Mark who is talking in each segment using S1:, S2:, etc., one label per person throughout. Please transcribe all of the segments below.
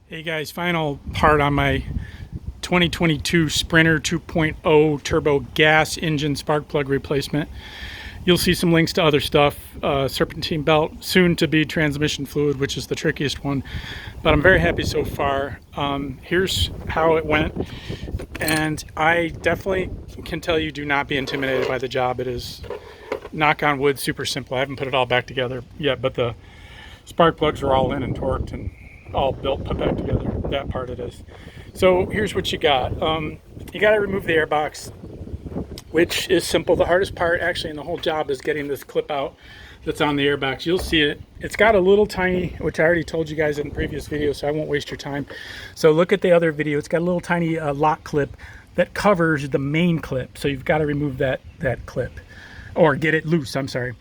S1: Hey guys, final part on my 2022 Sprinter 2.0 turbo gas engine spark plug replacement. You'll see some links to other stuff, serpentine belt, soon to be transmission fluid, which is the trickiest one, but I'm very happy so far. Here's how it went, and I definitely can tell you, do not be intimidated by the job. It is, knock on wood, super simple. I haven't put it all back together yet, but the spark plugs are all in and torqued and all built, put back together. That part it is. So here's what you got. You got to remove the air box, which is simple. The hardest part actually in the whole job is getting this clip out that's on the air box. You'll see it. It's got a little tiny, which I already told you guys in the previous video, so I won't waste your time. So look at the other video. It's got a little tiny lock clip that covers the main clip. So you've got to remove that clip, or get it loose, I'm sorry.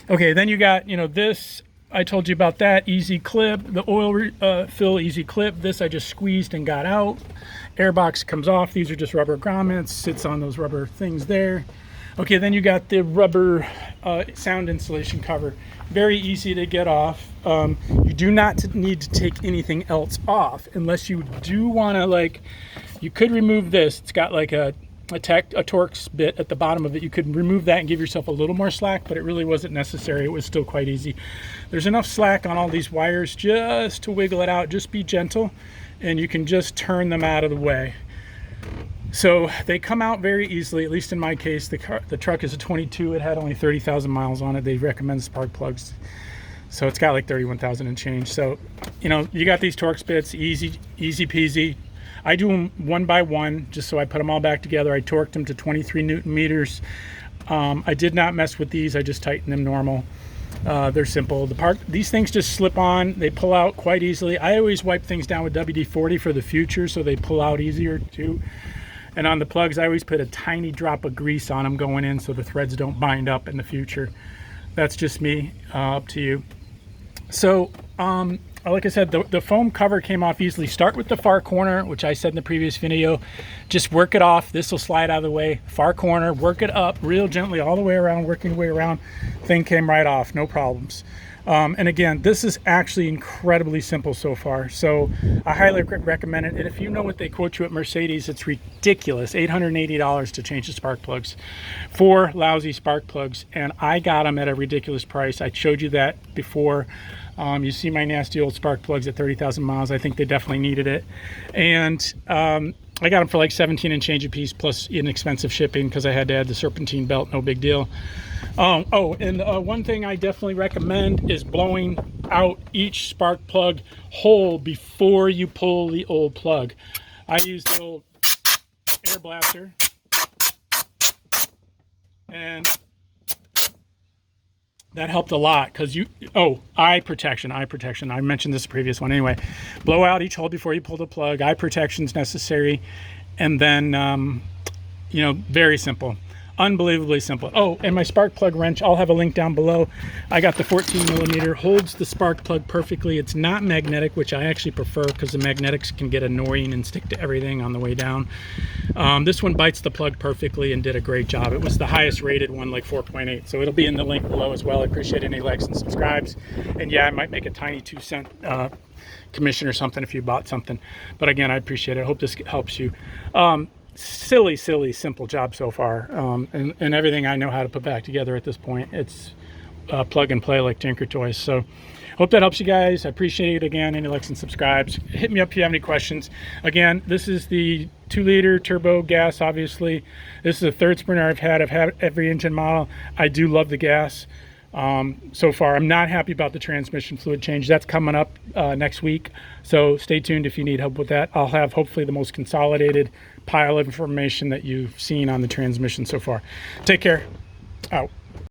S1: Okay, then you got, this, I told you about that, easy clip, the oil fill easy clip. This I just squeezed and got out. Airbox comes off. These are just rubber grommets, sits on those rubber things there. Okay, then you got the rubber sound insulation cover. Very easy to get off. You do not need to take anything else off unless you do want to, you could remove this. It's got like a Torx bit at the bottom of it. You could remove that and give yourself a little more slack, but it really wasn't necessary. It was still quite easy. There's enough slack on all these wires just to wiggle it out. Just be gentle, and you can just turn them out of the way. So they come out very easily, at least in my case. The truck is a 22. It had only 30,000 miles on it. They recommend spark plugs, so it's got like 31,000 and change. So you got these Torx bits, easy peasy. I do them one by one, just so I put them all back together. I torqued them to 23 Newton meters. I did not mess with these. I just tightened them normal. They're simple. These things just slip on. They pull out quite easily. I always wipe things down with WD-40 for the future, so they pull out easier too. And on the plugs, I always put a tiny drop of grease on them going in so the threads don't bind up in the future. That's just me, up to you. So, like I said, the foam cover came off easily. Start with the far corner, which I said in the previous video. Just work it off. This will slide out of the way. Far corner, work it up real gently all the way around, working your way around. Thing came right off, no problems. And again, this is actually incredibly simple so far. So I highly recommend it. And if you know what they quote you at Mercedes, it's ridiculous. $880 to change the spark plugs. 4 lousy spark plugs. And I got them at a ridiculous price. I showed you that before. You see my nasty old spark plugs at 30,000 miles. I think they definitely needed it. And I got them for like 17 and change a piece, plus inexpensive shipping because I had to add the serpentine belt. No big deal. One thing I definitely recommend is blowing out each spark plug hole before you pull the old plug. I use the old air blaster, and that helped a lot because eye protection. I mentioned this previous one anyway. Blow out each hole before you pull the plug. Eye protection is necessary. And then, very simple. Unbelievably simple. Oh, and my spark plug wrench, I'll have a link down below. I got the 14 millimeter, holds the spark plug perfectly. It's not magnetic, which I actually prefer because the magnetics can get annoying and stick to everything on the way down. This one bites the plug perfectly and did a great job. It was the highest rated one, like 4.8. So it'll be in the link below as well. I appreciate any likes and subscribes. And yeah, I might make a tiny 2-cent commission or something if you bought something. But again, I appreciate it. I hope this helps you. Silly, simple job so far, and everything I know how to put back together at this point. It's plug and play like Tinker Toys. So hope that helps you guys. I appreciate it. Again, any likes and subscribes. Hit me up if you have any questions. Again, this is the 2-liter turbo gas. Obviously, this is the third Sprinter I've had every engine model. I do love the gas. So far, I'm not happy about the transmission fluid change. That's coming up next week, so stay tuned if you need help with that. I'll have hopefully the most consolidated pile of information that you've seen on the transmission so far. Take care. Out.